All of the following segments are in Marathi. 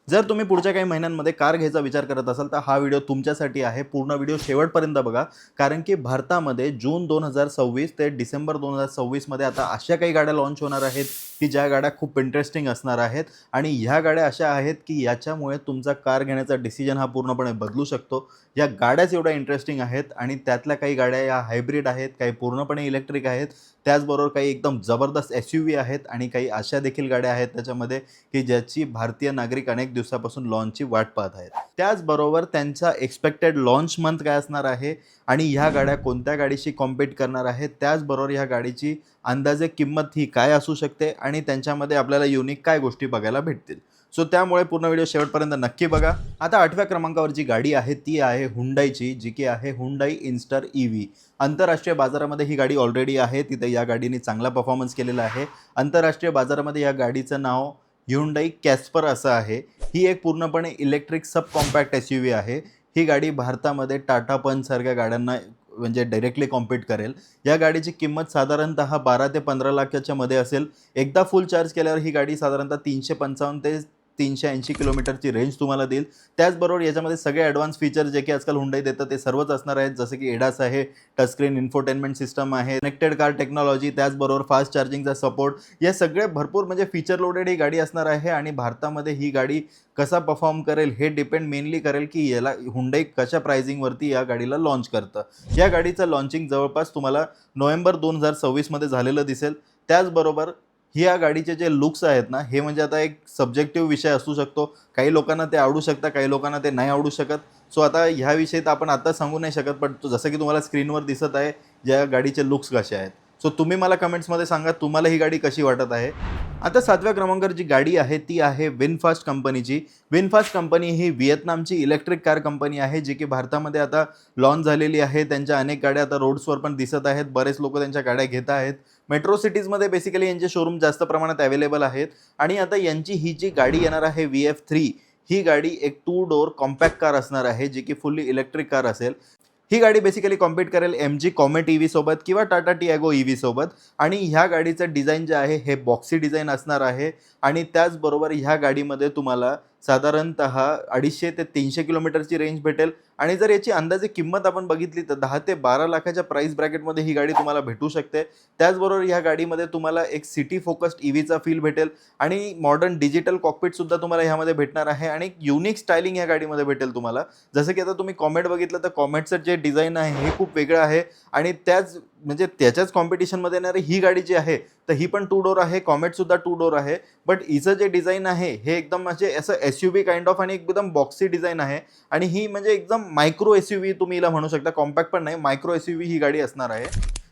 जर तुम्ही पुढच्या काही महिन्यांमध्ये कार घ्यायचा विचार करत असाल तर हा व्हिडिओ तुमच्यासाठी आहे। पूर्ण व्हिडिओ शेवटपर्यंत बघा, कारण की भारतामध्ये जून 2026 ते डिसेंबर 2026 मध्ये आता अशा काही गाड्या लॉन्च होणार आहेत की ज्या गाड्या खूप इंटरेस्टिंग असणार आहेत आणि ह्या गाड्या अशा आहेत की याच्यामुळे तुमचा कार घेण्याचा डिसिजन हा पूर्णपणे बदलू शकतो। या गाड्याच एवढ्या इंटरेस्टिंग आहेत आणि त्यातल्या काही गाड्या या हायब्रिड आहेत, काही पूर्णपणे इलेक्ट्रिक आहेत, त्याचबरोबर काही एकदम जबरदस्त एसयूव्ही आहेत आणि काही अशा देखील गाड्या आहेत त्याच्यामध्ये की ज्याची भारतीय नागरिक अनेक दिवसापासून लॉन्चची वाट पाहत आहेत। त्याचबरोबर त्यांचा एक्सपेक्टेड लॉन्च मंथ काय असणार आहे आणि ह्या गाड्या कोणत्या गाडीशी कॉम्पीट करणार आहेत, त्याचबरोबर ह्या गाडीची अंदाजे किंमत ही काय असू शकते आणि त्यांच्यामध्ये आपल्याला युनिक काय गोष्टी बघायला भेटतील। सो त्यामुळे पूर्ण व्हिडिओ शेवटपर्यंत नक्की बघा। आता 8व्या क्रमांकावर जी गाडी आहे ती आहे हुंडाईची, जी की आहे हुंडाई इन्स्टार ईव्ही। आंतरराष्ट्रीय बाजारामध्ये ही गाडी ऑलरेडी आहे, तिथे या गाडीने चांगला परफॉर्मन्स केलेला आहे। आंतरराष्ट्रीय बाजारामध्ये या गाडीचं नाव ह्युंडाई कॅस्पर असं आहे। ही एक पूर्णपणे इलेक्ट्रिक सब कॉम्पॅक्ट एसयूव्ही आहे। ही गाडी भारतामध्ये टाटा पंच सारख्या गाड्यांना म्हणजे डायरेक्टली कॉम्पीट करेल। या गाडीची किंमत साधारणतः 12 ते 15 लाखाच्या मध्ये असेल। एकदा फुल चार्ज केल्यावर ही गाडी साधारणतः 355 ते 380 किलोमीटरची रेंज तुम्हाला देईल। त्याचबरोबर याच्यामध्ये सगळे ॲडव्हान्स फीचर जे की आजकाल हुंडाई देतं ते सर्वच असणार आहेत, जसं की एडास आहे, टच स्क्रीन इन्फोटेनमेंट सिस्टम आहे, कनेक्टेड कार टेक्नॉलॉजी, त्याचबरोबर फास्ट चार्जिंगचा सपोर्ट, या सगळे भरपूर म्हणजे फीचर लोडेड ही गाडी असणार आहे। आणि भारतामध्ये ही गाडी कसा परफॉर्म करेल हे डिपेंड मेनली करेल की याला हुंडाई कशा प्राइसिंगवरती या गाडीला लॉन्च करतं। या गाडीचं लॉन्चिंग जवळपास तुम्हाला नोव्हेंबर 2026 मध्ये झालेलं दिसेल। त्याचबरोबर ह्या गाडीचे जे लुक्स आहेत ना, हे म्हणजे आता एक सब्जेक्टिव्ह विषय असू शकतो। काही लोकांना ते आवडू शकतं, काही लोकांना ते नाही आवडू शकत। सो आता ह्याविषयी तर आपण आता सांगू नाही शकत, पण जसं की तुम्हाला स्क्रीनवर दिसत आहे या गाडीचे लुक्स कसे आहेत। सो तुम्ही मला कमेंट्समध्ये सांगा तुम्हाला ही गाडी कशी वाटत आहे। आता 7व्या क्रमांकावर जी गाडी आहे ती आहे विनफास्ट कंपनीची। विनफास्ट कंपनी ही व्हिएतनामची इलेक्ट्रिक कार कंपनी आहे, जी की भारतामध्ये आता लॉन्च झालेली आहे। त्यांच्या अनेक गाड्या आता रोड्सवर पण दिसत आहेत, बरेच लोक त्यांच्या गाड्या घेत आहेत। मेट्रो सिटीजमध्ये बेसिकली यांचे शोरूम जास्त प्रमाणात अवेलेबल आहेत। आणि आता यांची ही जी गाडी येणार आहे VF3, ही गाडी एक 2 डोअर कॉम्पॅक्ट कार असणार आहे, जी की फुल्ली इलेक्ट्रिक कार असेल। ही गाडी बेसिकली कॉम्पीट करेल MG कॉमेट ईव्ही सोबत किंवा टाटा टियागो ईव्ही सोबत। आणि ह्या गाडीचं डिझाईन जे आहे हे बॉक्सी डिझाईन असणार आहे। आणि त्याचबरोबर ह्या गाडीमध्ये तुम्हाला साधारणतः 250 ते 300 किलोमीटरची रेंज भेटेल। आणि जर याची अंदाजे किंमत आपण बघितली तर 10 ते 12 लाखाच्या प्राइस ब्रॅकेटमध्ये ही गाडी तुम्हाला भेटू शकते। त्याचबरोबर ह्या गाडीमध्ये तुम्हाला एक सिटी फोकस्ड ईव्हीचा फील भेटेल आणि मॉडर्न डिजिटल कॉकपिट सुद्धा तुम्हाला ह्यामध्ये भेटणार आहे आणि युनिक स्टायलिंग ह्या गाडीमध्ये भेटेल तुम्हाला। जसं की आता तुम्ही कॉमेट बघितलं तर कॉमेटचं जे डिझाईन आहे हे खूप वेगळं आहे आणि त्याच म्हणजे त्याच्याच कॉम्पिटिशनमध्ये येणारी ही गाडी जी आहे तर ही पण 2 डोअर आहे, कॉमेट सुद्धा 2 डोअर आहे। बट हिचं जे डिझाईन आहे हे एकदम म्हणजे असं एसयूव्ही काइंड ऑफ आणि एकदम बॉक्सी डिझाईन आहे। आणि ही म्हणजे एकदम मायक्रो एसयूव्ही तुम्ही हिला म्हणू शकता, कॉम्पॅक्ट पण नाही, मायक्रो एसयूव्ही ही गाडी असणार आहे।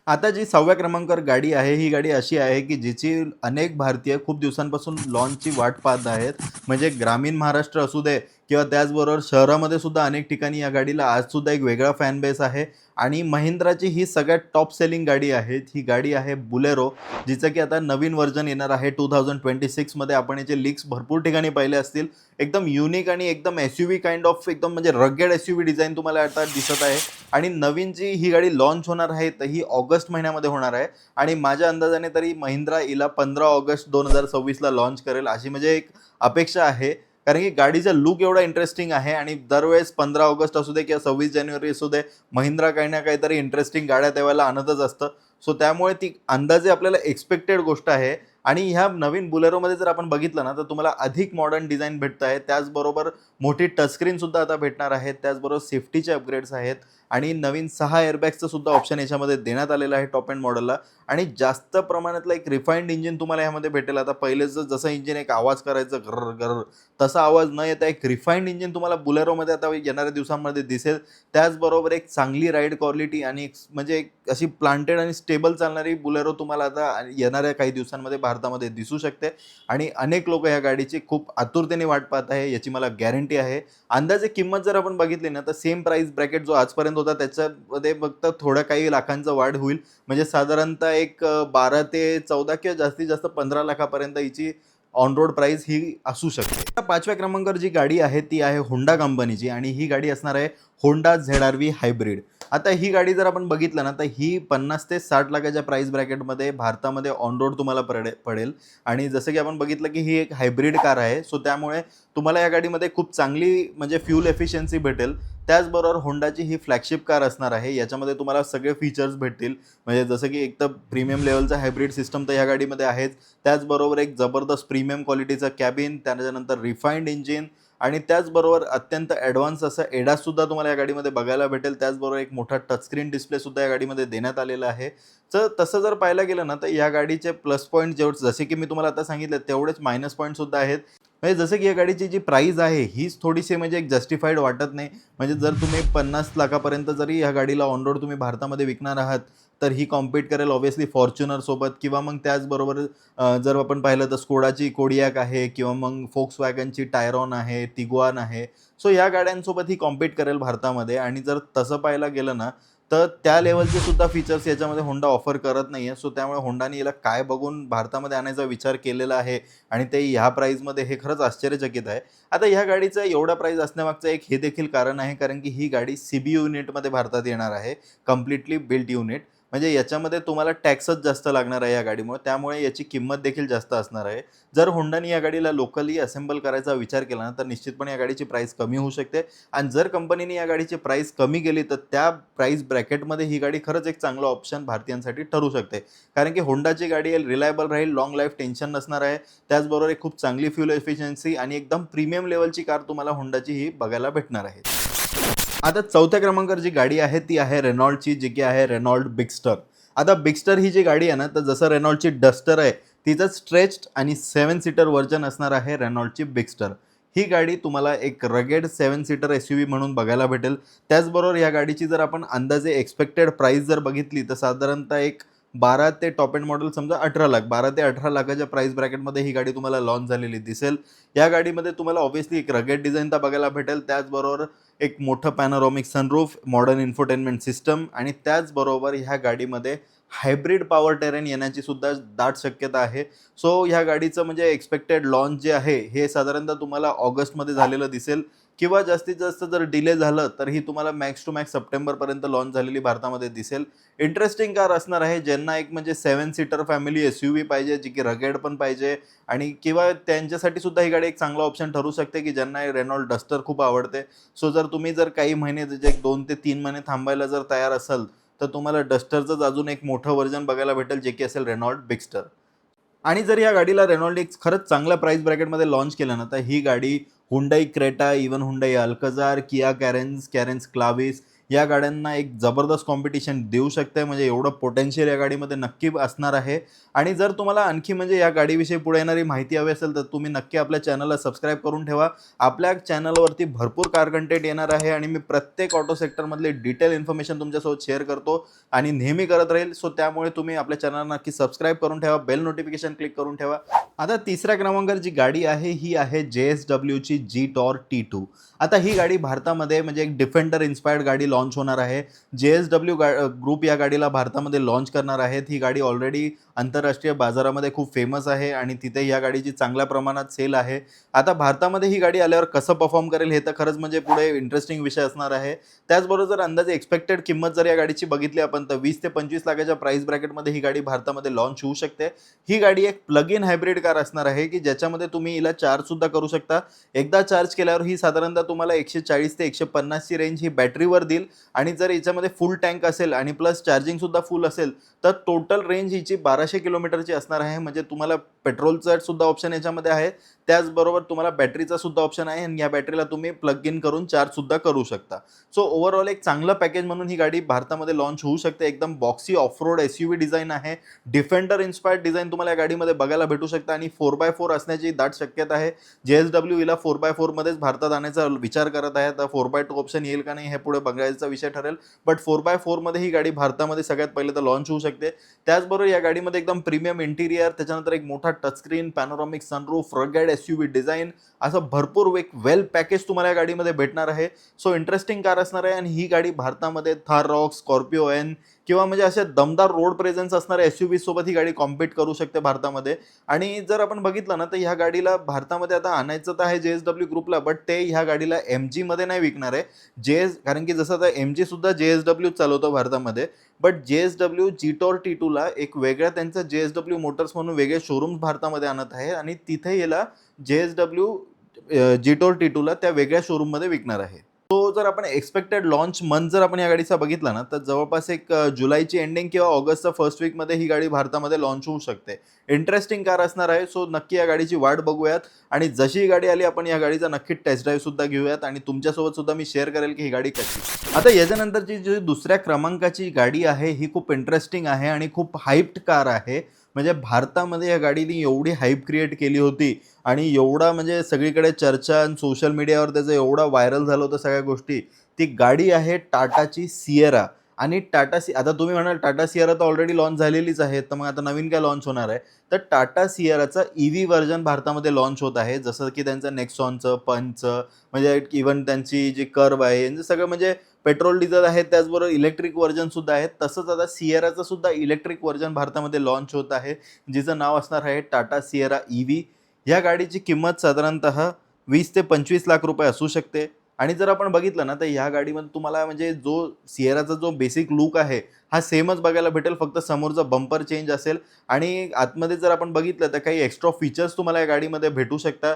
आता जी 6व्या क्रमांकावर गाडी आहे ही गाडी अशी आहे की जिची अनेक भारतीय खूप दिवसांपासून लॉन्चची वाट पाहत आहेत। म्हणजे ग्रामीण महाराष्ट्र असू दे किंवा त्याचबरोबर शहरामध्ये सुद्धा अनेक ठिकाणी या गाडीला आज सुद्धा एक वेगळा फॅन बेस आहे। आणि महिंद्राची ही सगळ्यात टॉप सेलिंग गाडी आहे, ही गाडी आहे बुलेरो, जिचं की आता नवीन व्हर्जन येणार आहे 2026 मध्ये। आपण याचे लीक्स भरपूर ठिकाणी पाहिले असतील। एकदम युनिक आणि एकदम एसयूव्ही काइंड ऑफ एकदम म्हणजे रगेड एसयूव्ही डिझाईन तुम्हाला आता दिसत आहे। आणि नवीन जी ही गाडी लॉन्च होणार आहे तर ही ऑगस्ट महिन्यामध्ये होणार आहे। आणि माझ्या अंदाजाने तरी महिंद्रा हिला 15 ऑगस्ट 2026 ला लॉन्च करेल अशी म्हणजे एक अपेक्षा आहे। कारण की गाडीचा लुक एवढा इंटरेस्टिंग आहे आणि दरवेळेस 15 ऑगस्ट असू दे किंवा 26 जानेवारी असू दे, महिंद्रा काही ना काहीतरी इंटरेस्टिंग गाड्या त्यावेळेला आणतच असतं। सो त्यामुळे ती अंदाजे आपल्याला एक्सपेक्टेड गोष्ट आहे। आणि ह्या नवीन बुलेरोमध्ये जर आपण बघितलं ना तर तुम्हाला अधिक मॉडर्न डिझाईन भेटतं आहे, त्याचबरोबर मोठी टचस्क्रीन सुद्धा आता भेटणार आहे, त्याचबरोबर सेफ्टीचे अपग्रेड्स आहेत आणि नवीन 6 एअरबॅग्सचं सुद्धा ऑप्शन याच्यामध्ये देण्यात आलेलं आहे टॉप एंड मॉडेलला। आणि जास्त प्रमाणातलं एक रिफाइंड इंजिन तुम्हाला यामध्ये भेटेल। आता पहिलेच जसं इंजिन एक आवाज करायचं घर घर तसा आवाज न येता एक रिफाइंड इंजिन तुम्हाला बुलेरोमध्ये आता येणाऱ्या दिवसांमध्ये दिसेल। त्याचबरोबर एक चांगली राईड क्वालिटी आणि म्हणजे एक अशी प्लांटेड आणि स्टेबल चालणारी बुलेरो तुम्हाला आता येणाऱ्या काही दिवसांमध्ये भारतामध्ये दिसू शकते। आणि अनेक लोक या गाडीची खूप आतुरतेने वाट पाहत आहे, याची मला गॅरंटी आहे। अंदाजे किंमत जर आपण बघितली ना तर सेम प्राइस ब्रॅकेट जो आजपर्यंत होता त्याच्यामध्ये फक्त थोड्या काही लाखांचा वाढ होईल। म्हणजे साधारणतः एक 12 ते 14 किंवा जास्तीत जास्त 15 लाखापर्यंत हिची ऑन रोड प्राइस ही असू शकते. आता 5व्या क्रमांकावर जी गाडी आहे ती आहे होंडा कंपनीची आणि ही गाडी असणार आहे होंडा ZR-V हायब्रिड. आता ही गाडी जर आपण बघितलं ना तर ही 50 ते 60 लाखाच्या प्राइस ब्रॅकेटमध्ये भारतामध्ये ऑन रोड तुम्हाला पडेल आणि जसं की आपण बघितलं की ही एक हायब्रिड कार आहे. सो त्यामुळे तुम्हाला या गाडीमध्ये खूप चांगली म्हणजे फ्यूल एफिशियन्सी भेटेल. त्याचबरोबर होंडाची ही फ्लॅगशिप कार असणार आहे. याच्यामध्ये तुम्हाला सगळे फीचर्स भेटतील, म्हणजे जसं की एक तर प्रीमियम लेवलचा हायब्रिड सिस्टम तर या गाडीमध्ये आहेच. त्याचबरोबर एक जबरदस्त प्रीमियम क्वालिटीचं कॅबिन, त्याच्यानंतर रिफाईंड इंजिन आणि त्याचबरोबर अत्यंत ॲडव्हान्स असं एडाससुद्धा तुम्हाला या गाडीमध्ये बघायला भेटेल. त्याचबरोबर एक मोठा टचस्क्रीन डिस्प्लेसुद्धा या गाडीमध्ये देण्यात आलेला आहे. तर तसं जर पाहायला गेलं ना तर या गाडीचे प्लस पॉईंट जसे की मी तुम्हाला आता सांगितलं तेवढेच मायनस पॉईंटसुद्धा आहेत. म्हणजे जसं की या गाडीची जी प्राईस आहे हीच थोडीशी म्हणजे एक जस्टिफाईड वाटत नाही. म्हणजे जर तुम्ही 50 लाखापर्यंत जरी ह्या गाडीला ऑन रोड तुम्ही भारतामध्ये विकणार आहात तर ही कॉम्पीट करेल ऑब्व्हियसली फॉर्च्युनरसोबत किंवा मग त्याचबरोबर जर आपण पाहिलं तर स्कोडाची कोडियाक आहे किंवा मग फोक्सवॅगनची टायरॉन आहे, तिगुआन आहे. सो या गाड्यांसोबत ही कॉम्पीट करेल भारतामध्ये आणि जर तसं पाहायला गेलं ना तर त्या लेवलचे सुद्धा फीचर्स याच्यामध्ये होंडा ऑफर करत नाही आहे. सो त्यामुळे होंडाने याला काय बघून भारतामध्ये आणायचा विचार केलेला आहे आणि ते ह्या प्राईजमध्ये हे खरंच आश्चर्यचकित आहे. आता ह्या गाडीचं एवढा प्राईज असण्यामागचं एक हे देखील कारण आहे, कारण की ही गाडी CBU युनिटमध्ये भारतात येणार आहे, कम्प्लिटली बिल्ट युनिट. म्हणजे याच्यामध्ये तुम्हाला टॅक्सच जास्त लागणार आहे या गाडीमुळे, त्यामुळे याची किंमत देखील जास्त असणार आहे. जर होंडाने या गाडीला लोकली असेंबल करायचा विचार केला ना तर निश्चितपणे या गाडीची प्राईस कमी होऊ शकते आणि जर कंपनीने या गाडीची प्राईस कमी केली तर त्या प्राईस ब्रॅकेटमध्ये ही गाडी खरंच एक चांगला ऑप्शन भारतीयांसाठी ठरू शकते. कारण की होंडाची गाडी रिलायबल राहील, लाँग लाईफ टेन्शन नसणार आहे. त्याचबरोबर एक खूप चांगली फ्यूल एफिशियन्सी आणि एकदम प्रीमियम लेवलची कार तुम्हाला होंडाची ही बघायला भेटणार आहे. आता 4थ्या क्रमांकावर जी गाडी आहे ती आहे रेनॉल्डची, जी की आहे रेनॉल्ड बिगस्टर. आता बिगस्टर ही जी गाडी आहे ना तर जसं रेनॉल्डची डस्टर आहे तिचं स्ट्रेच्ड आणि 7 सीटर व्हर्जन असणार आहे रेनॉल्डची बिगस्टर. ही गाडी तुम्हाला एक रगेड 7 सीटर SUV म्हणून बघायला भेटेल. त्याचबरोबर या गाडीची जर आपण अंदाजे एक्सपेक्टेड प्राईस जर बघितली तर साधारणतः एक 12 ते टॉप एंड मॉडेल समजा 18 लाख, 12 ते 18 लाखाच्या प्राईस ब्रॅकेटमध्ये ही गाडी तुम्हाला लॉन्च झालेली दिसेल. या गाडीमध्ये तुम्हाला ऑब्व्हियसली एक रगेड डिझाईन तर बघायला भेटेल. त्याचबरोबर एक मोठं पॅनोरॉमिक सनरूफ, मॉडर्न इन्फोटेनमेंट सिस्टम आणि त्याचबरोबर ह्या गाडीमध्ये हायब्रिड पॉवर टेरेन येण्याची सुद्धा दाट शक्यता आहे. सो ह्या गाडीचं म्हणजे एक्सपेक्टेड लॉन्च जे आहे हे साधारणतः तुम्हाला ऑगस्टमध्ये झालेलं दिसेल किंवा जास्तीत जास्त जर डिले झालं तर ही तुम्हाला मॅक्स टू मॅक्स सप्टेंबरपर्यंत लॉन्च झालेली भारतामध्ये दिसेल. इंटरेस्टिंग कार असणार आहे. ज्यांना एक म्हणजे 7 सीटर फॅमिली SUV पाहिजे, जी की रगेड पण पाहिजे आणि किंवा त्यांच्यासाठी सुद्धा ही गाडी एक चांगला ऑप्शन ठरू शकते की ज्यांना रेनॉल्ड डस्टर खूप आवडते. सो जर तुम्ही जर काही महिने जे 2 ते 3 महिने थांबायला जर तयार असाल तर तुम्हाला डस्टरचंच अजून एक मोठं व्हर्जन बघायला भेटेल, जे की असेल रेनॉल्ड बिगस्टर. आणि जर या गाडीला रेनॉल्ड एक खरंच चांगल्या प्राईस ब्रॅकेटमध्ये लॉन्च केलं ना तर ही गाडी Hyundai Creta, even Hyundai Alcazar, Kia Carens Clavis या गाड्यांना एक जबरदस्त कॉम्पिटिशन देऊ शकते. म्हणजे एवढं पोटेन्शियल या गाडीमध्ये नक्की असणार आहे. आणि जर तुम्हाला आणखी म्हणजे या गाडीविषयी पुढे येणारी माहिती हवी असेल तर तुम्ही नक्की आपल्या चॅनलला सबस्क्राईब करून ठेवा. आपल्या चॅनलवरती भरपूर कार कंटेंट येणार आहे आणि मी प्रत्येक ऑटो सेक्टरमधले डिटेल इन्फॉर्मेशन तुमच्यासोबत शेअर करतो आणि नेहमी करत राहील. सो त्यामुळे तुम्ही आपल्या चॅनलला नक्की सबस्क्राईब करून ठेवा, बेल नोटिफिकेशन क्लिक करून ठेवा. आता 3ऱ्या क्रमांकावर जी गाडी आहे ही आहे JSWची G-Tor T2. आता ही गाडी भारतामध्ये म्हणजे एक डिफेंडर इन्स्पायर्ड गाडी लॉन्च होणार आहे. JSW ग्रुप या गाडीला भारतामध्ये लॉन्च करणार आहेत. ही गाडी ऑलरेडी आंतरराष्ट्रीय बाजारामध्ये खूप फेमस आहे आणि तिथे या गाडीची चांगल्या प्रमाणात सेल आहे. आता भारतामध्ये ही गाडी आल्यावर कसं परफॉर्म करेल हे तर खरंच म्हणजे पुढे इंटरेस्टिंग विषय असणार आहे. त्याचबरोबर जर अंदाजे एक्सपेक्टेड किंमत जर या गाडीची बघितली आपण तर 20 ते 25 लाखाच्या प्राईस ब्रॅकेटमध्ये ही गाडी भारतामध्ये लॉन्च होऊ शकते. ही गाडी एक प्लग इन हायब्रिड कार असणार आहे की ज्याच्यामध्ये तुम्ही हिला चार्ज सुद्धा करू शकता. एकदा चार्ज केल्यावर ही साधारणतः तुम्हाला 140 ते 150 ची रेंज ही बॅटरीवर देईल आणि जर याच्यामध्ये फुल टँक असेल आणि प्लस चार्जिंग सुद्धा फुल असेल तर टोटल रेंज हिची 1200 किलोमीटरची असणार आहे. म्हणजे तुम्हाला पेट्रोलचा सुद्धा ऑप्शन याच्यामध्ये आहे, त्याचबरोबर तुम्हाला बॅटरीचा सुद्धा ऑप्शन आहे आणि या बॅटरीला तुम्ही प्लग इन करून चार्ज सुद्धा करू शकता. सो ओव्हरऑल एक चांगलं पॅकेज म्हणून ही गाडी भारतामध्ये लॉन्च होऊ शकते. एकदम boxy of road SUV design आहे. डिफेंडर इन्स्पायर्ड डिझाईन तुम्हाला या गाडीमध्ये बघायला भेटू शकतं आणि 4x4 असण्याची दाट शक्यता आहे. JSW हिला 4x4 मध्येच भारतात आणायचा विचार करत आहे. तर 4x2 ऑप्शन येईल का नाही हे पुढे बघायचा विषय ठरेल. बट 4x4 मध्ये ही गाडी भारतामध्ये सगळ्यात पहिले तर लॉन्च होऊ शकते. त्याचबरोबर या गाडीमध्ये एकदम प्रीमियम इंटिरियर, त्याच्यानंतर एक मोठा touchscreen, पॅनोरॉमिक sunroof, rugged SUV design असं भरपूर एक वेल पॅकेज तुम्हाला या गाडीमध्ये भेटणार आहे. सो इंटरेस्टिंग कार असणार आहे आणि ही गाडी भारतामध्ये थार रॉक, स्कॉर्पिओ एन किंवा म्हणजे अशा दमदार रोड प्रेझेन्स असणाऱ्या SUV सोबत ही गाडी कॉम्पीट करू शकते भारतामध्ये. आणि जर आपण बघितलं ना, तर ह्या गाडीला भारतामध्ये आता आणायचं तर आहे JSW ग्रुपला, बट ते ह्या गाडीला MGमध्ये नाही विकणार आहे. कारण की जसं आता MG सुद्धा JSW चालवतो भारतामध्ये, बट JSW GTOR T2ला एक वेगळ्या त्यांचं JSW मोटर्स म्हणून वेगळे शोरूम्स भारतामध्ये आणत आहे आणि तिथे याला JSW GTOR T2ला त्या वेगळ्या शोरूममध्ये विकणार आहे. तो जर आपण एक्सपेक्टेड लॉन्च मंथ जर आपण या गाडीचा बघितला ना, तर जवळपास एक जुलैची एंडिंग किंवा ऑगस्टचा फर्स्ट वीकमध्ये ही गाडी भारतामध्ये लॉन्च होऊ शकते. इंटरेस्टिंग कार असणार आहे. सो नक्की या गाडीची वाट बघूयात आणि जशी ही गाडी आली आपण या गाडीचा नक्की टेस्ट ड्राईव्ह सुद्धा घेऊयात आणि तुमच्यासोबत सुद्धा मी शेअर करेल की ही गाडी कशी. आता याच्यानंतरची जी दुसऱ्या क्रमांकाची गाडी आहे ही खूप इंटरेस्टिंग आहे आणि खूप हाईप्ड कार आहे. म्हणजे भारतामध्ये या गाडीने एवढी हाईप क्रिएट केली होती आणि एवढा म्हणजे सगळीकडे चर्चा आणि सोशल मीडियावर त्याचं एवढा व्हायरल झालं होतं सगळ्या गोष्टी. ती गाडी आहे टाटाची सिएरा. आणि आता तुम्ही म्हणाल टाटा सिएरा तर ऑलरेडी लॉन्च झालेलीच आहे, तर मग आता नवीन काय लॉन्च होणार आहे? तर टाटा सिएराचा EV व्हर्जन भारतामध्ये लॉन्च होत आहे. जसं की त्यांचं नेक्सॉनचं, पंचचं, म्हणजे इव्हन त्यांची जी कर्व आहे यांचं सगळं म्हणजे पेट्रोल डिझेल आहे, त्याचबरोबर इलेक्ट्रिक व्हर्जन सुद्धा आहे. तसंच आता सिएराचं सुद्धा इलेक्ट्रिक व्हर्जन भारतामध्ये लॉन्च होत आहे, जिचं नाव असणार आहे टाटा सिएरा EV. या गाडीची किंमत साधारणतः 20 ते 25 लाख रुपये असू शकते. आणि जर आपण बघितलं ना, तर ह्या गाडीमध्ये तुम्हाला म्हणजे जो सिएराचा जो बेसिक लुक आहे हा सेमच बघायला भेटेल, फक्त समोरचा बंपर चेंज असेल. आणि आतमध्ये जर आपण बघितलं तर काही एक्स्ट्रा फीचर्स तुम्हाला या गाडीमध्ये भेटू शकतात.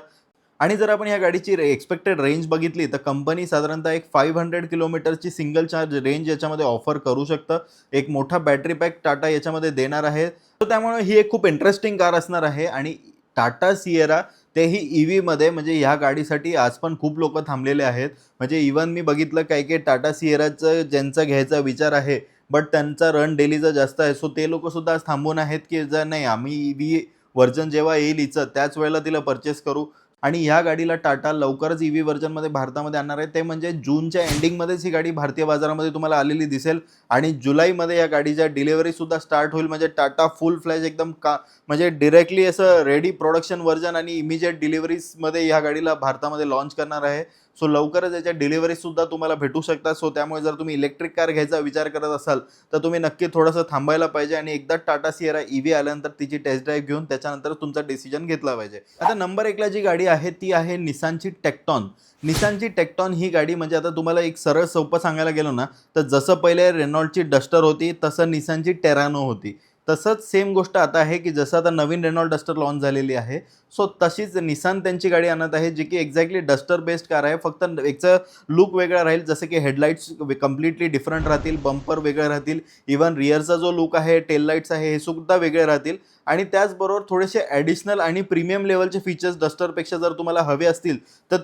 आणि जर आपण या गाडीची एक्सपेक्टेड रेंज बघितली तर कंपनी साधारणतः एक 500 किलोमीटरची सिंगल चार्ज रेंज याच्यामध्ये ऑफर करू शकतं. एक मोठा बॅटरी पॅक टाटा याच्यामध्ये देणार आहे. तर त्यामुळे ही एक खूप इंटरेस्टिंग कार असणार आहे. आणि टाटा सिएरा तेही EVमध्ये, म्हणजे ह्या गाडीसाठी आज पण खूप लोक थांबलेले आहेत. म्हणजे इव्हन मी बघितलं काही काही टाटा सिएराचं ज्यांचा घ्यायचा विचार आहे, बट त्यांचा रन डेलीचा जास्त आहे, सो ते लोक सुद्धा आज थांबून आहेत की जर नाही आम्ही EV व्हर्जन जेव्हा येईल हिचं त्याच वेळेला तिला परचेस करू. आणि ह्या गाडीला टाटा लवकरच EV व्हर्जनमध्ये भारतामध्ये आणणार आहे. ते म्हणजे जूनच्या एंडिंगमध्येच ही गाडी भारतीय बाजारामध्ये तुम्हाला आलेली दिसेल आणि जुलैमध्ये या गाडीच्या डिलिव्हरी सुद्धा स्टार्ट होईल. म्हणजे टाटा फुल फ्लॅश एकदम म्हणजे डिरेक्टली असं रेडी प्रोडक्शन व्हर्जन आणि इमिजिएट डिलिव्हरीजमध्ये ह्या गाडीला भारतामध्ये लॉन्च करणार आहे. सो लवकरच याच्या डिलिव्हरी सुद्धा तुम्हाला भेटू शकतात. सो त्यामुळे जर तुम्ही इलेक्ट्रिक कार घ्यायचा विचार करत असाल तर तुम्ही नक्की थोडंसं थांबायला पाहिजे आणि एकदा टाटा सिएरा EV आल्यानंतर तिची टेस्ट ड्राईव्ह घेऊन त्याच्यानंतर तुमचा डिसिजन घेतला पाहिजे. आता नंबर 1ला जी गाडी आहे ती आहे निसानची टेक्टॉन. निसानची टेक्टॉन ही गाडी म्हणजे आता तुम्हाला एक सरळ सोपं सांगायला गेलो ना, तर जसं पहिले रेनॉल्टची डस्टर होती तसं निसानची टेरानो होती, तसंच सेम गोष्ट आता आहे की जसं आता नवीन रेनॉल्ट डस्टर लॉन्च झालेली आहे, सो तशीच निसान त्यांची गाडी आणत आहे जी की एक्झॅक्टली डस्टर बेस्ड कार आहे. फक्त एकचं लुक वेगळा राहील, जसं की हेडलाईट्स कम्प्लिटली डिफरंट राहतील, बंपर वेगळे राहतील, इव्हन रिअरचा जो लुक आहे, टेल लाईट्स आहे हे सुद्धा वेगळे राहतील. आणि त्याचबरोबर थोडेसे ॲडिशनल आणि प्रीमियम लेवलचे फीचर्स डस्टरपेक्षा जर तुम्हाला हवे असतील तर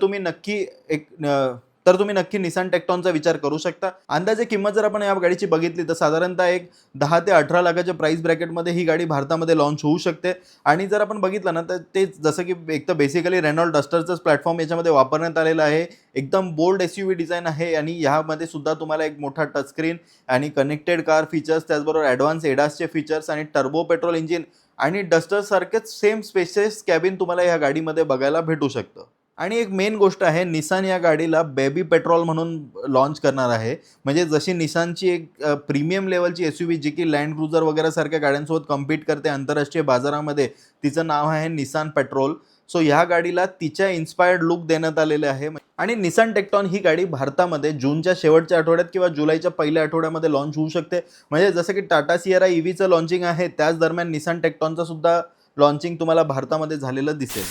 तुम्ही नक्की निसान टेक्टॉनचा विचार करू शकता. अंदाजे किंमत जर आपण या गाडीची बघितली तर साधारणतः एक 10 ते 18 लाखाच्या प्राइस ब्रॅकेटमध्ये ही गाडी भारतामध्ये लॉन्च होऊ शकते. आणि जर आपण बघितलं ना तर ते जसं की एक तर बेसिकली रेनॉल्ट डस्टरचंच प्लॅटफॉर्म याच्यामध्ये वापरण्यात आलेला आहे. एकदम बोल्ड SUV डिझाईन आहे आणि ह्यामध्ये सुद्धा तुम्हाला एक मोठा टचस्क्रीन आणि कनेक्टेड कार फीचर्स, त्याचबरोबर ॲडव्हान्स एडासचे फीचर्स आणि टर्बो पेट्रोल इंजिन आणि डस्टरसारखेच सेम स्पेशियस कॅबिन तुम्हाला ह्या गाडीमध्ये बघायला भेटू शकतं. आणि एक मेन गोष्ट आहे, निसान या गाडीला बेबी पेट्रोल म्हणून लॉन्च करणार आहे. म्हणजे जशी निसानची एक प्रीमियम लेवलची SUV जी की लँड क्रुझर वगैरे सारख्या गाड्यांसोबत कम्पीट करते आंतरराष्ट्रीय बाजारामध्ये, तिचं नाव आहे निसान पेट्रोल. सो ह्या गाडीला तिच्या इन्स्पायर्ड लुक देण्यात आलेले आहे. आणि निसान टेक्टॉन ही गाडी भारतामध्ये जूनच्या शेवटच्या आठवड्यात किंवा जुलैच्या पहिल्या आठवड्यामध्ये लॉन्च होऊ शकते. म्हणजे जसं की टाटा सिएरा EVचं लॉन्चिंग आहे त्याच दरम्यान निसान टेक्टॉनचं सुद्धा लॉन्चिंग तुम्हाला भारतामध्ये झालेलं दिसेल.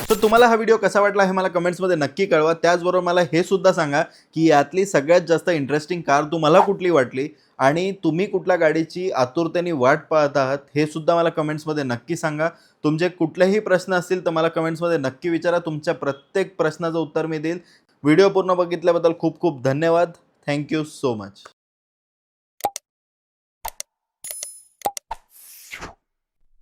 तर तुम्हाला हा व्हिडिओ कसा वाटला हे मला कमेंट्समध्ये नक्की कळवा. त्याचबरोबर मला हे सुद्धा सांगा की यातली सगळ्यात जास्त इंटरेस्टिंग कार तुम्हाला कुठली वाटली आणि तुम्ही कुठल्या गाडीची आतुरतेने वाट पाहत आहात हे सुद्धा मला कमेंट्समध्ये नक्की सांगा. तुमचे कुठलेही प्रश्न असतील तर मला कमेंट्समध्ये नक्की विचारा. तुमच्या प्रत्येक प्रश्नाचं उत्तर मी देईल. व्हिडिओ पूर्ण बघितल्याबद्दल खूप खूप धन्यवाद. Thank you so much.